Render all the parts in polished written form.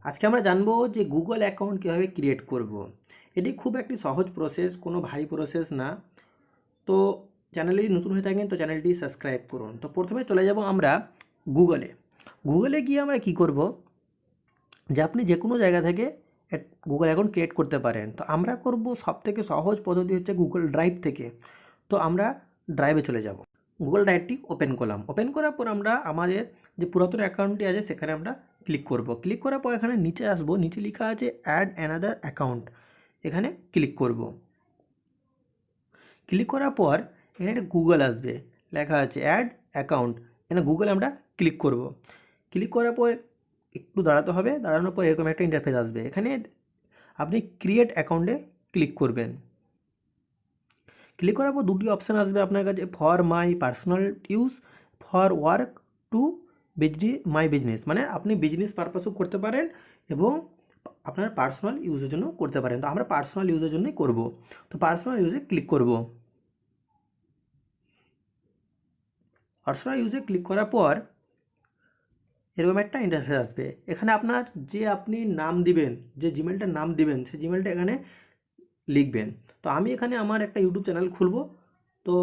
আজকে আমরা জানবো যে গুগল অ্যাকাউন্ট কীভাবে ক্রিয়েট করব। এটি খুব একটি সহজ প্রসেস, কোনো ভারী প্রসেস না। তো চ্যানেলে যদি নতুন হয়ে থাকেন তো চ্যানেলটি সাবস্ক্রাইব করুন। তো প্রথমে চলে যাব আমরা গুগলে গিয়ে আমরা কি করব, যে আপনি যে কোনো জায়গা থেকে গুগল অ্যাকাউন্ট ক্রিয়েট করতে পারেন। তো আমরা করব সবথেকে সহজ পদ্ধতি হচ্ছে গুগল ড্রাইভ থেকে। তো আমরা ড্রাইভে চলে যাব। গুগল ড্রাইভটি ওপেন করলাম। ওপেন করার পর আমরা আমাদের যে পুরাতন অ্যাকাউন্টটি আছে সেখানে আমরা ক্লিক করব। ক্লিক করার পর এখানে নিচে আসবো, নিচে লেখা আছে অ্যাড অ্যানাদার অ্যাকাউন্ট, এখানে ক্লিক করব। ক্লিক করার পর এখানে একটা গুগল আসবে, লেখা আছে অ্যাড অ্যাকাউন্ট, এখানে গুগলে আমরা ক্লিক করব। ক্লিক করার পর একটু দাঁড়াতে হবে, দাঁড়ানোর পর এরকম একটা ইন্টারফেস আসবে। এখানে আপনি ক্রিয়েট অ্যাকাউন্টে ক্লিক করবেন। ক্লিক করার পর দুটি অপশান আসবে আপনার কাছে, for my personal use, for work to my business, মানে আপনি বিজনেস পারপাসও করতে পারেন এবং আপনার পার্সোনাল ইউজের জন্য করতে পারেন। তো আমরা পার্সোনাল ইউজের জন্যই করব। তো পার্সোনাল ইউজে ক্লিক করব। পার্সোনাল ইউজে ক্লিক করার পর এরকম একটা ইন্টারফেস আসবে। এখানে আপনার যে আপনি নাম দিবেন, যে জিমেলটার নাম দিবেন সেই জিমেলটা এখানে লিখবেন। তো আমি এখানে আমার একটা ইউটিউব চ্যানেল খুলব। তো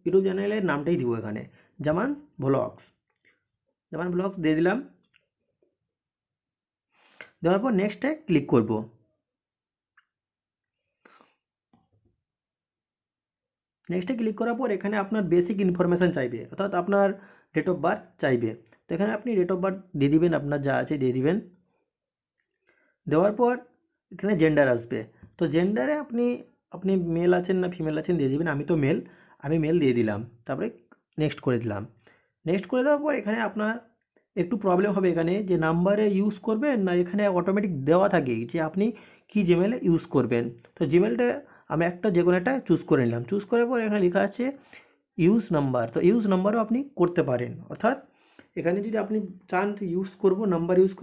ইউটিউব চ্যানেলের নামটাই দিব এখানে, জামান ব্লগস দিয়ে দিলাম। দেওয়ার পর নেক্সটে ক্লিক করব। নেক্সটে ক্লিক করার পর এখানে আপনার বেসিক ইনফরমেশান চাইবে, অর্থাৎ আপনার ডেট অফ বার্থ চাইবে। তো এখানে আপনি ডেট অফ বার্থ দিয়ে দিবেন, আপনার যা আছে দিয়ে দিবেন। দেওয়ার পর এখানে জেন্ডার আসবে। তো জেন্ডারে আপনি আপনি মেল আছেন না ফিমেল আছেন দিয়ে দিবেন। আমি মেল দিয়ে দিলাম। তারপরে নেক্সট করে দিলাম। নেক্সট করে দেওয়ার পর এখানে আপনার একটু প্রবলেম হবে, এখানে যে নাম্বারে ইউজ করবেন না এখানে অটোমেটিক দেওয়া থাকে যে আপনি কি জিমেলে ইউজ করবেন। তো জিমেলটা আমি একটা যে কোনো একটা চুজ করে নিলাম। চুজ করার পর এখানে লেখা আছে ইউজ নাম্বার। তো ইউজ নাম্বারও আপনি করতে পারেন, অর্থাৎ এখানে যদি আপনি চান তো ইউজ করবো নাম্বার ইউজ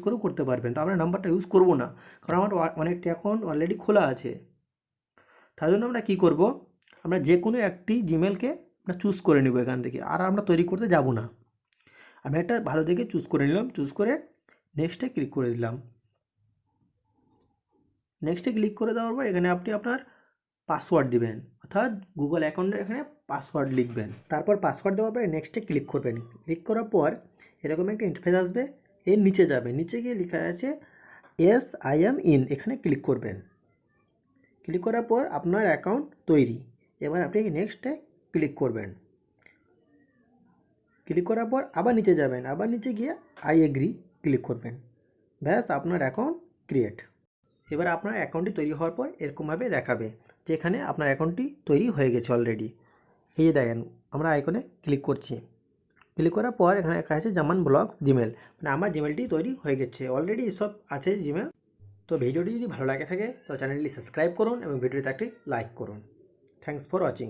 করেও করতে পারবেন। তো আমরা নাম্বারটা ইউজ করব না, কারণ আমার অনেকটা অ্যাকাউন্ট অলরেডি খোলা আছে। তার জন্য আমরা কী করব, আমরা যে কোনো একটি জিমেলকে আমরা চুজ করে নেব এখান থেকে, আর আমরা তৈরি করতে যাব না। আমি একটা ভালো দেখে চুজ করে নিলাম। চুজ করে নেক্সটে ক্লিক করে দিলাম। নেক্সটে ক্লিক করে দেওয়ার পর এখানে আপনি আপনার পাসওয়ার্ড দিবেন, অর্থাৎ গুগল অ্যাকাউন্টের এখানে পাসওয়ার্ড লিখবেন। তারপর পাসওয়ার্ড দেওয়ার পরে নেক্সটে ক্লিক করবেন। ক্লিক করার পর এরকম একটা ইন্টারফেস আসবে। এর নিচে যাবেন, নিচে গিয়ে লেখা আছে এস আই এম ইন, এখানে ক্লিক করবেন। ক্লিক করার পর আপনার অ্যাকাউন্ট তৈরি। এবার আপনি নেক্সটে ক্লিক করবেন। ক্লিক করার পর আবার নিচে যাবেন, আবার নিচে গিয়ে আই এগ্রি ক্লিক করবেন। ব্যাস, আপনার অ্যাকাউন্ট ক্রিয়েট। এবার আপনার অ্যাকাউন্টটি তৈরি হওয়ার পর এরকমভাবে দেখাবে যে এখানে আপনার অ্যাকাউন্টটি তৈরি হয়ে গেছে অলরেডি। এই যে দেখেন, আমরা আইকনে ক্লিক করছি। ক্লিক করার পর এখানে লেখা আছে জামান ব্লগস জিমেল, মানে আমার জিমেলটি তৈরি হয়ে গেছে অলরেডি, এসব আছে জিমেল। তো ভিডিওটি যদি ভালো লাগে থাকে তো চ্যানেলটি সাবস্ক্রাইব করুন এবং ভিডিওতে একটি লাইক করুন। Thanks for watching.